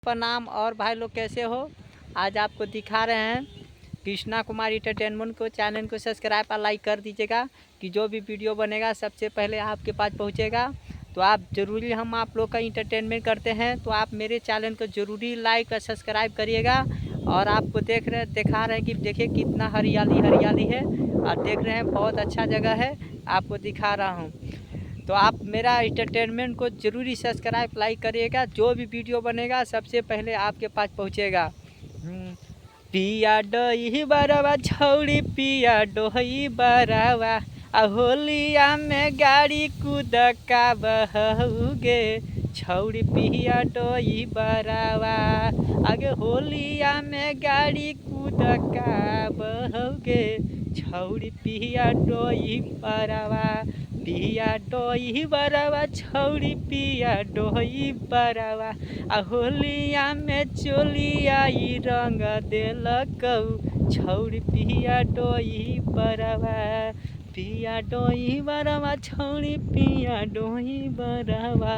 प्रणाम। और भाई लोग कैसे हो? आज आपको दिखा रहे हैं कृष्णा कुमार एंटरटेनमेंट को। चैनल को सब्सक्राइब और लाइक कर दीजिएगा कि जो भी वीडियो बनेगा सबसे पहले आपके पास पहुंचेगा। तो आप ज़रूरी हम आप लोग का एंटरटेनमेंट करते हैं, तो आप मेरे चैनल को ज़रूरी लाइक और सब्सक्राइब करिएगा। और आपको दिखा रहे हैं कि देखिए कितना हरियाली हरियाली है, और देख रहे हैं बहुत अच्छा जगह है, आपको दिखा रहा हूँ। तो आप मेरा एंटरटेनमेंट को ज़रूरी सब्सक्राइब लाइक करिएगा। जो भी वीडियो बनेगा सबसे पहले आपके पास पहुंचेगा। पिया डोही बरवा छौड़ी पिया डोही बरवा, होलिया में गाड़ी कूद का बहूगे छौड़ी पिया डोही बरवा। आगे होलिया में गाड़ी कूद का बहूगे छौड़ी पिया डोही बरवा। पिया डोही बरवा छौड़ी पिया डोही बरवा, होलिया में चोलिया रंग देलकौ छौड़ी पिया डोही बरवा। पिया डोही बरवा छौड़ी पिया डोही बरवा।